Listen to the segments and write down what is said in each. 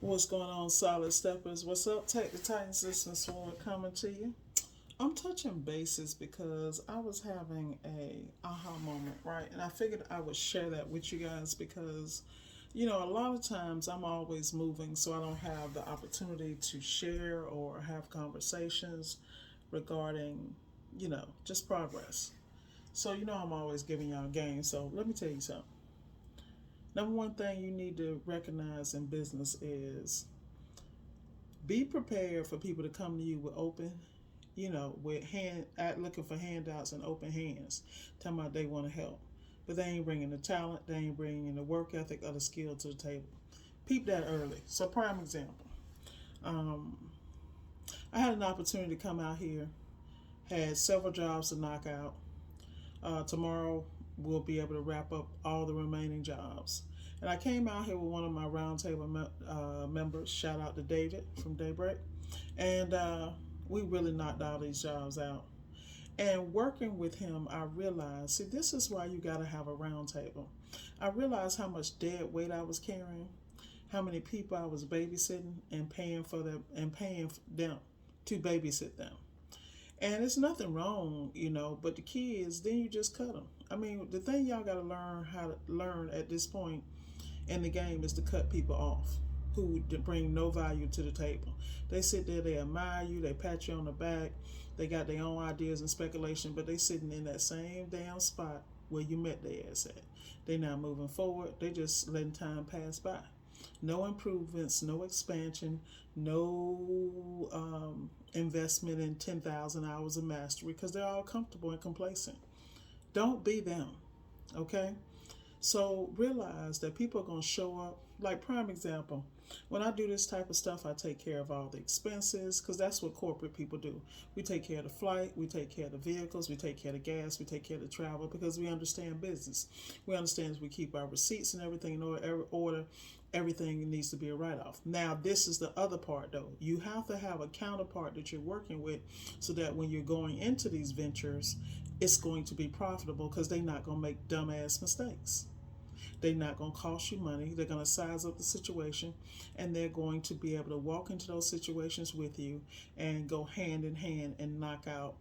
What's going on, Solid Steppers? What's up, Take the Titans? This is Sword coming to you. I'm touching bases because I was having a aha moment, right? And I figured I would share that with you guys because, a lot of times I'm always moving, so I don't have the opportunity to share or have conversations regarding, just progress. So, I'm always giving y'all game. So let me tell you something. Number one thing you need to recognize in business is be prepared for people to come to you with open, with looking for handouts and open hands, talking about they want to help, but they ain't bringing the talent, they ain't bringing the work ethic or the skill to the table. Peep that early. So, prime example. Um, I had an opportunity to come out here, had several jobs to knock out. Tomorrow we'll be able to wrap up all the remaining jobs. And I came out here with one of my roundtable members. Shout out to David from Daybreak. And we really knocked all these jobs out. And working with him, I realized, see, this is why you got to have a roundtable. I realized how much dead weight I was carrying, how many people I was babysitting and paying for them and paying them to babysit them. And it's nothing wrong, but the key is then you just cut them. I mean, the thing y'all got to learn how to learn at this point in the game is to cut people off who bring no value to the table. They sit there, they admire you, they pat you on the back, they got their own ideas and speculation, but they sitting in that same damn spot where you met their ass at. They not moving forward, they just letting time pass by. No improvements, no expansion, no investment in 10,000 hours of mastery because they're all comfortable and complacent. Don't be them, okay? So realize that people are going to show up. Like, prime example, when I do this type of stuff, I take care of all the expenses because that's what corporate people do. We take care of the flight, we take care of the vehicles, we take care of the gas, we take care of the travel because we understand business. We understand we keep our receipts and everything in order. Everything needs to be a write-off. Now, this is the other part, though. You have to have a counterpart that you're working with so that when you're going into these ventures, it's going to be profitable because they're not going to make dumbass mistakes. They're not going to cost you money. They're going to size up the situation, and they're going to be able to walk into those situations with you and go hand in hand and knock out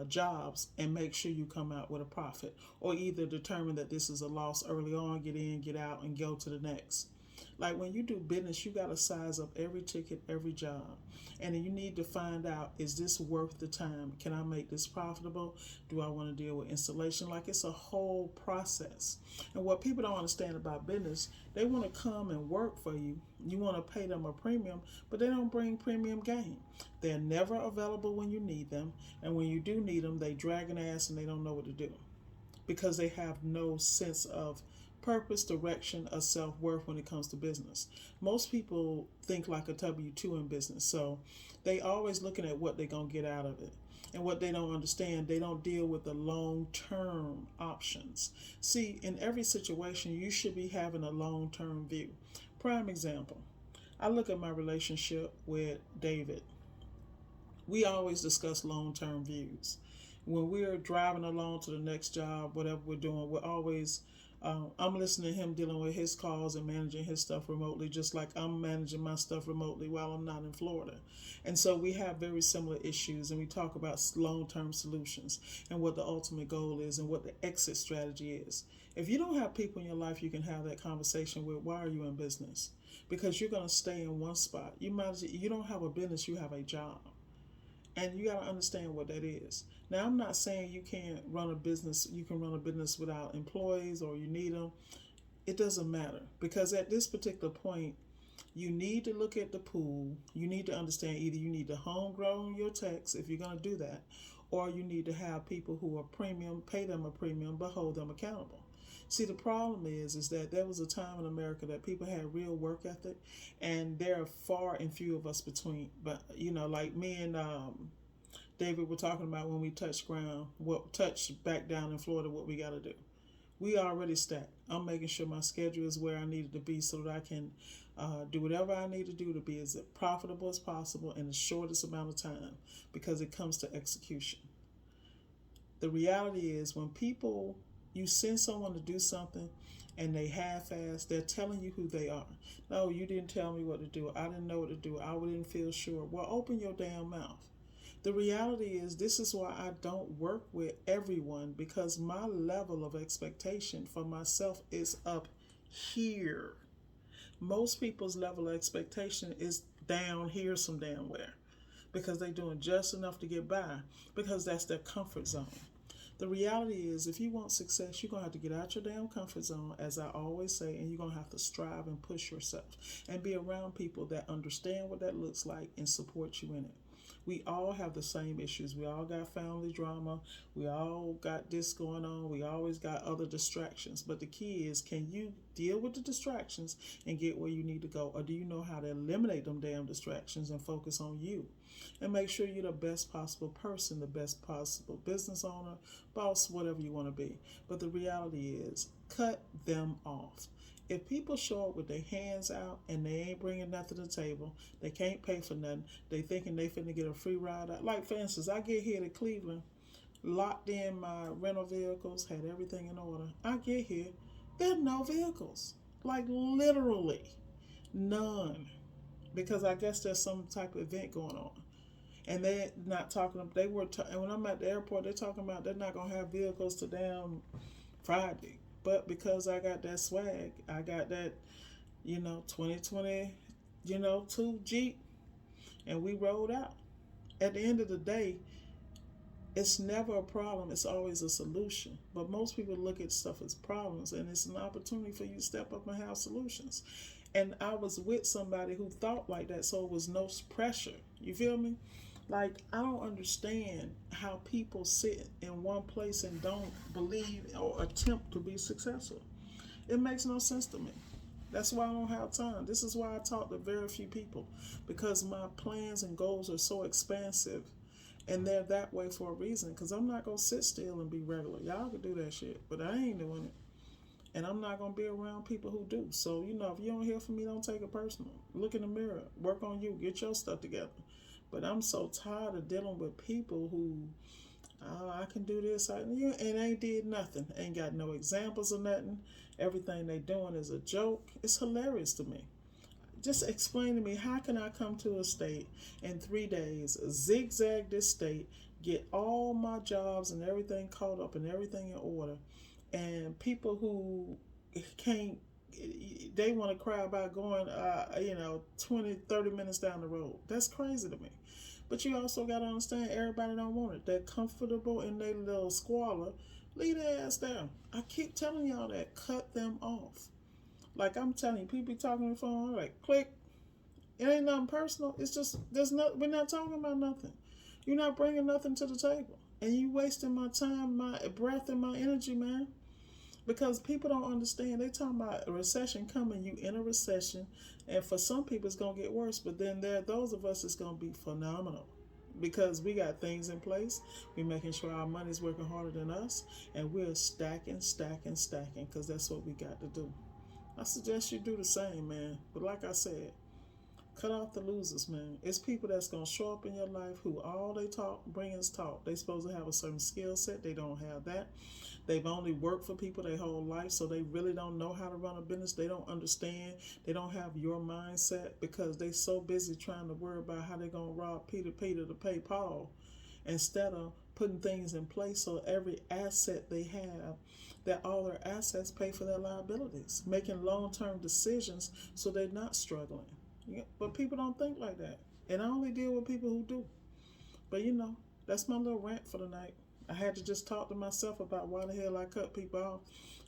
jobs and make sure you come out with a profit, or either determine that this is a loss early on, get in, get out, and go to the next. Like when you do business, you got to size up every ticket, every job. And then you need to find out, is this worth the time? Can I make this profitable? Do I want to deal with installation? Like, it's a whole process. And what people don't understand about business, they want to come and work for you. You want to pay them a premium, but they don't bring premium gain. They're never available when you need them. And when you do need them, they drag an ass and they don't know what to do because they have no sense of purpose, direction, or self-worth when it comes to business. Most people think like a W-2 in business, so they always looking at what they're going to get out of it. And what they don't understand, they don't deal with the long-term options. See, in every situation, you should be having a long-term view. Prime example, I look at my relationship with David. We always discuss long-term views. When we're driving along to the next job, whatever we're doing, we're always I'm listening to him dealing with his calls and managing his stuff remotely, just like I'm managing my stuff remotely while I'm not in Florida. And so we have very similar issues, and we talk about long-term solutions and what the ultimate goal is and what the exit strategy is. If you don't have people in your life you can have that conversation with, why are you in business? Because you're going to stay in one spot. You don't have a business, you have a job. And you got to understand what that is. Now, I'm not saying you can't run a business, you can run a business without employees or you need them. It doesn't matter because at this particular point, you need to look at the pool. You need to understand either you need to homegrown your techs if you're going to do that, or you need to have people who are premium, pay them a premium, but hold them accountable. See, the problem is that there was a time in America that people had real work ethic, and there are far and few of us between. But like me and David were talking about when we touched ground, what touched back down in Florida, what we got to do. We already stacked. I'm making sure my schedule is where I need it to be so that I can do whatever I need to do to be as profitable as possible in the shortest amount of time because it comes to execution. The reality is when you send someone to do something and they half-ass. They're telling you who they are. No, you didn't tell me what to do. I didn't know what to do. I didn't feel sure. Well, open your damn mouth. The reality is, this is why I don't work with everyone, because my level of expectation for myself is up here. Most people's level of expectation is down here some damn where, because they're doing just enough to get by, because that's their comfort zone. The reality is, if you want success, you're going to have to get out your damn comfort zone, as I always say, and you're going to have to strive and push yourself and be around people that understand what that looks like and support you in it. We all have the same issues. We all got family drama. We all got this going on. We always got other distractions. But the key is, can you deal with the distractions and get where you need to go? Or do you know how to eliminate them damn distractions and focus on you? And make sure you're the best possible person, the best possible business owner, boss, whatever you want to be. But the reality is, cut them off. If people show up with their hands out and they ain't bringing nothing to the table, they can't pay for nothing, they thinking they finna get a free ride out. Like, for instance, I get here to Cleveland, locked in my rental vehicles, had everything in order. I get here, there are no vehicles. Like, literally none. Because I guess there's some type of event going on. And they're not talking, and when I'm at the airport, they're talking about they're not going to have vehicles to damn Friday. But because I got that swag, I got that, 2020, 2 Jeep, and we rolled out. At the end of the day, it's never a problem. It's always a solution. But most people look at stuff as problems, and it's an opportunity for you to step up and have solutions. And I was with somebody who thought like that, so it was no pressure. You feel me? Like, I don't understand how people sit in one place and don't believe or attempt to be successful. It makes no sense to me. That's why I don't have time. This is why I talk to very few people, because my plans and goals are so expansive, and they're that way for a reason, because I'm not going to sit still and be regular. Y'all can do that shit, but I ain't doing it. And I'm not going to be around people who do. So, if you don't hear from me, don't take it personal. Look in the mirror. Work on you. Get your stuff together. But I'm so tired of dealing with people who, I can do this, and ain't did nothing. Ain't got no examples of nothing. Everything they doing is a joke. It's hilarious to me. Just explain to me, how can I come to a state in 3 days, zigzag this state, get all my jobs and everything caught up and everything in order, and people who can't, they want to cry about going, 20, 30 minutes down the road. That's crazy to me. But you also got to understand, everybody don't want it. They're comfortable in their little squalor. Leave their ass down. I keep telling y'all that. Cut them off. Like, I'm telling you, people be talking on the phone, like, click. It ain't nothing personal. It's just, we're not talking about nothing. You're not bringing nothing to the table. And you wasting my time, my breath, and my energy, man. Because people don't understand. They talking about a recession coming. You in a recession, and for some people it's gonna get worse. But then there are those of us that's gonna be phenomenal, because we got things in place. We're making sure our money's working harder than us, and we're stacking, because that's what we got to do. I suggest you do the same, man. But like I said, cut off the losers, man. It's people that's going to show up in your life who all they bring is talk. They supposed to have a certain skill set. They don't have that. They've only worked for people their whole life, so they really don't know how to run a business. They don't understand. They don't have your mindset, because they so busy trying to worry about how they're going to rob Peter to pay Paul, instead of putting things in place so every asset they have, that all their assets pay for their liabilities, making long-term decisions so they're not struggling. Yeah, but people don't think like that. And I only deal with people who do. But that's my little rant for the night. I had to just talk to myself about why the hell I cut people off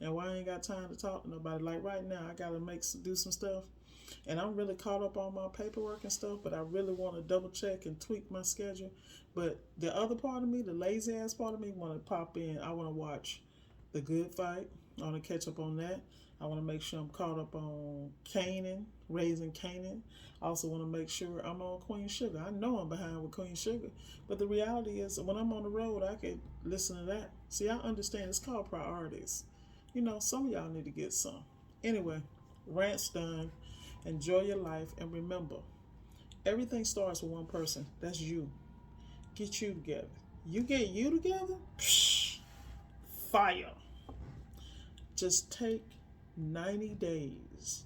and why I ain't got time to talk to nobody. Like right now, I got to do some stuff. And I'm really caught up on my paperwork and stuff, but I really want to double check and tweak my schedule. But the other part of me, the lazy ass part of me, want to pop in. I want to watch The Good Fight. I want to catch up on that. I want to make sure I'm caught up on Raising Canaan. I also want to make sure I'm on Queen Sugar. I know I'm behind with Queen Sugar, but the reality is, when I'm on the road, I can listen to that. See, I understand. It's called priorities. Some of y'all need to get some. Anyway, rant's done. Enjoy your life, and remember, everything starts with one person. That's you. Get you together. You get you together, fire. Just take 90 days.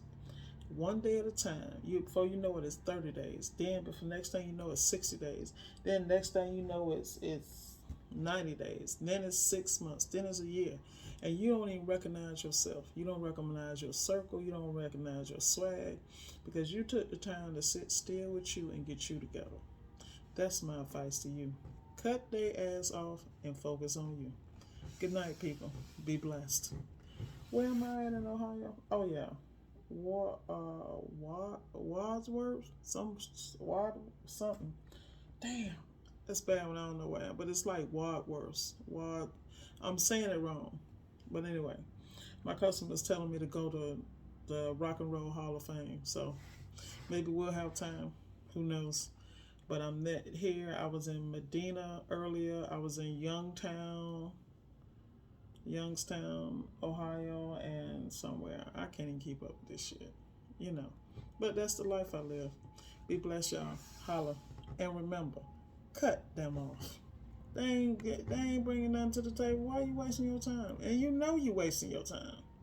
One day at a time. Before you know it, it's 30 days. Then before next thing you know, it's 60 days. Then next thing you know, it's 90 days. Then it's 6 months. Then it's a year. And you don't even recognize yourself. You don't recognize your circle. You don't recognize your swag because you took the time to sit still with you and get you together. That's my advice to you. Cut their ass off and focus on you. Good night, people. Be blessed. Where am I at in Ohio? Oh, yeah. Wadsworth? Something. Damn. That's bad when I don't know where I am. But it's like Wadworth. I'm saying it wrong. But anyway, my customer's telling me to go to the Rock and Roll Hall of Fame. So maybe we'll have time. Who knows? But I'm here. I was in Medina earlier. I was in Youngstown, Ohio, and somewhere. I can't even keep up with this shit. But that's the life I live. Be blessed, y'all. Holla. And remember, cut them off. They ain't bringing nothing to the table. Why are you wasting your time? And you know you're wasting your time.